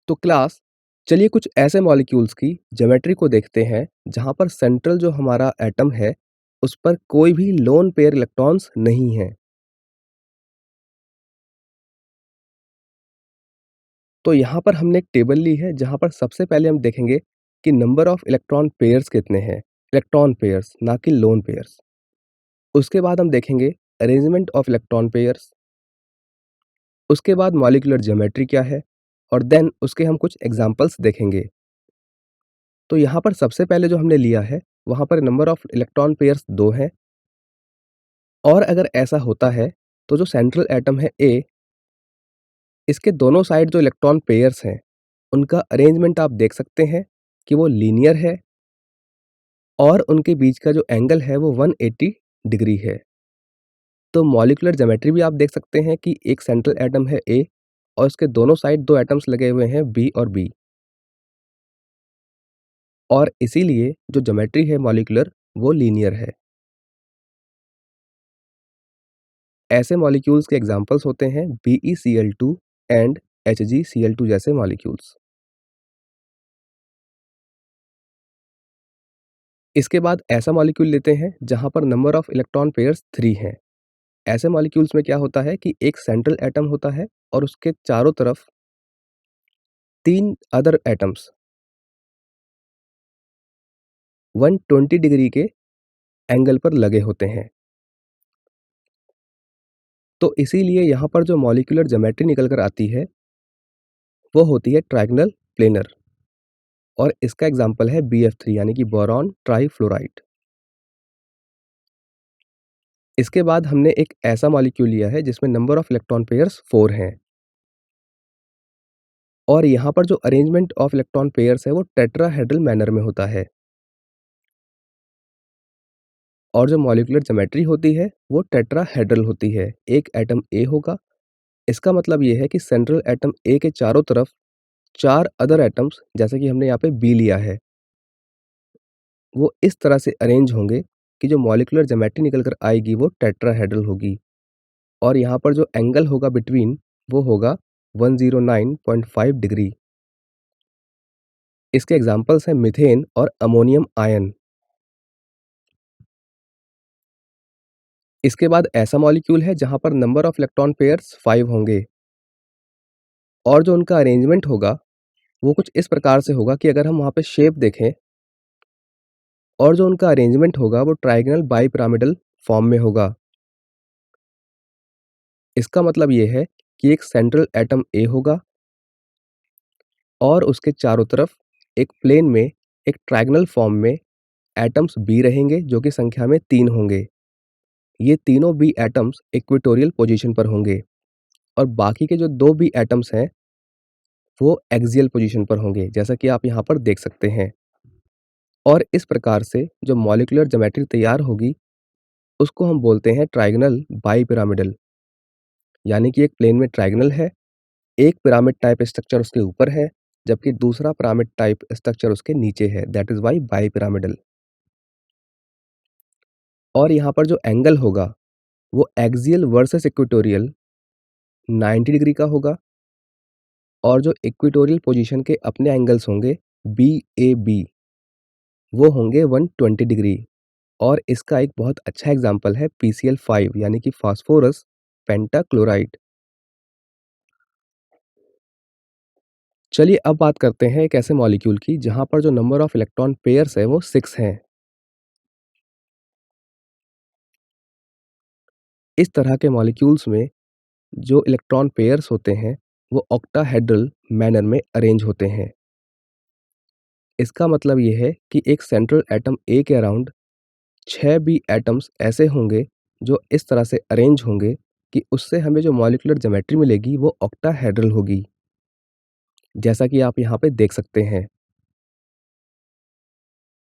तो क्लास, चलिए कुछ ऐसे मॉलिक्यूल्स की ज्योमेट्री को देखते हैं जहां पर सेंट्रल जो हमारा एटम है उस पर कोई भी लोन पेयर इलेक्ट्रॉन्स नहीं है। तो यहाँ पर हमने एक टेबल ली है जहाँ पर सबसे पहले हम देखेंगे कि नंबर ऑफ इलेक्ट्रॉन पेयर्स कितने हैं। इलेक्ट्रॉन पेयर्स, ना कि लोन पेयर्स। उसके बाद हम देखेंगे अरेंजमेंट ऑफ इलेक्ट्रॉन पेयर्स। उसके बाद मॉलिक्यूलर ज्योमेट्री क्या है, और देन उसके हम कुछ एग्जांपल्स देखेंगे। तो यहाँ पर सबसे पहले जो हमने लिया है वहाँ पर नंबर ऑफ इलेक्ट्रॉन पेयर्स 2 हैं। और अगर ऐसा होता है तो जो सेंट्रल एटम है ए, इसके दोनों साइड जो इलेक्ट्रॉन पेयर्स हैं उनका अरेंजमेंट आप देख सकते हैं कि वो लीनियर है, और उनके बीच का जो एंगल है वो 180 डिग्री है। तो मॉलिक्यूलर ज्योमेट्री भी आप देख सकते हैं कि एक सेंट्रल एटम है ए और उसके दोनों साइड दो एटम्स लगे हुए हैं बी और बी, और इसीलिए जो ज्योमेट्री है मॉलिक्यूलर वो लीनियर है। ऐसे मॉलिक्यूल्स के एग्जांपल्स होते हैं BeCl2 एंड HgCl2 जैसे मॉलिक्यूल्स। इसके बाद ऐसा मॉलिक्यूल लेते हैं जहां पर नंबर ऑफ इलेक्ट्रॉन पेयर्स 3 हैं। ऐसे मॉलिक्यूल्स में क्या होता है कि एक सेंट्रल एटम होता है और उसके चारों तरफ 3 अदर एटम्स 120 डिग्री के एंगल पर लगे होते हैं। तो इसीलिए यहाँ पर जो मॉलिक्यूलर ज्योमेट्री निकल कर आती है वो होती है ट्रायगोनल प्लेनर, और इसका एग्जांपल है BF3 यानी कि बोरॉन ट्राईफ्लोराइड। इसके बाद हमने एक ऐसा मॉलिक्यूल लिया है जिसमें नंबर ऑफ इलेक्ट्रॉन पेयर्स 4 हैं, और यहाँ पर जो अरेंजमेंट ऑफ इलेक्ट्रॉन पेयर्स है वो टेट्राहेड्रल मैनर में होता है, और जो मॉलिक्यूलर ज्योमेट्री होती है वो टेट्राहेड्रल होती है। एक एटम ए होगा, इसका मतलब ये है कि सेंट्रल एटम ए के चारों तरफ 4 अदर एटम्स, जैसे कि हमने यहाँ पे बी लिया है, वो इस तरह से अरेंज होंगे कि जो मॉलिक्यूलर ज्योमेट्री निकल कर आएगी वो टेट्राहेड्रल होगी, और यहाँ पर जो एंगल होगा बिटवीन वो होगा 109.5 डिग्री। इसके एग्जांपल्स हैं मीथेन और अमोनियम आयन। इसके बाद ऐसा मॉलिक्यूल है जहां पर नंबर ऑफ इलेक्ट्रॉन पेयर्स 5 होंगे, और जो उनका अरेंजमेंट होगा वो कुछ इस प्रकार से होगा कि अगर हम वहाँ पे शेप देखें, और जो उनका अरेंजमेंट होगा वो ट्रायगोनल बाईपिरामिडल फॉर्म में होगा। इसका मतलब ये है कि एक सेंट्रल एटम ए होगा और उसके चारों तरफ एक प्लेन में एक ट्रायगोनल फॉर्म में एटम्स बी रहेंगे जो कि संख्या में 3 होंगे। ये तीनों बी एटम्स इक्वेटोरियल पोजीशन पर होंगे, और बाकी के जो 2 बी एटम्स हैं वो एक्सियल पोजीशन पर होंगे, जैसा कि आप यहाँ पर देख सकते हैं। और इस प्रकार से जो मॉलिक्यूलर ज्योमेट्री तैयार होगी उसको हम बोलते हैं ट्रायगोनल बाईपिरामिडल, यानी कि एक प्लेन में ट्रायगोनल है, एक पिरामिड टाइप स्ट्रक्चर उसके ऊपर है, जबकि दूसरा पिरामिड टाइप स्ट्रक्चर उसके नीचे है, दैट इज वाई बाईपिरामिडल। और यहाँ पर जो एंगल होगा वो एक्सियल वर्सेस इक्वेटोरियल 90 डिग्री का होगा, और जो इक्वेटोरियल पोजीशन के अपने एंगल्स होंगे BAB वो होंगे 120 डिग्री। और इसका एक बहुत अच्छा एग्जाम्पल है PCl5 यानी कि फास्फोरस पेंटाक्लोराइड। चलिए अब बात करते हैं एक ऐसे मॉलिक्यूल की जहां पर जो नंबर ऑफ इलेक्ट्रॉन पेयर्स है वो 6 हैं। इस तरह के मॉलिक्यूल्स में जो इलेक्ट्रॉन पेयर्स होते हैं वो ऑक्टाहेड्रल मैनर में अरेंज होते हैं। इसका मतलब ये है कि एक सेंट्रल एटम ए के अराउंड 6 बी एटम्स ऐसे होंगे जो इस तरह से अरेंज होंगे कि उससे हमें जो मॉलिक्यूलर ज्योमेट्री मिलेगी वो ऑक्टाहेड्रल होगी, जैसा कि आप यहाँ पे देख सकते हैं।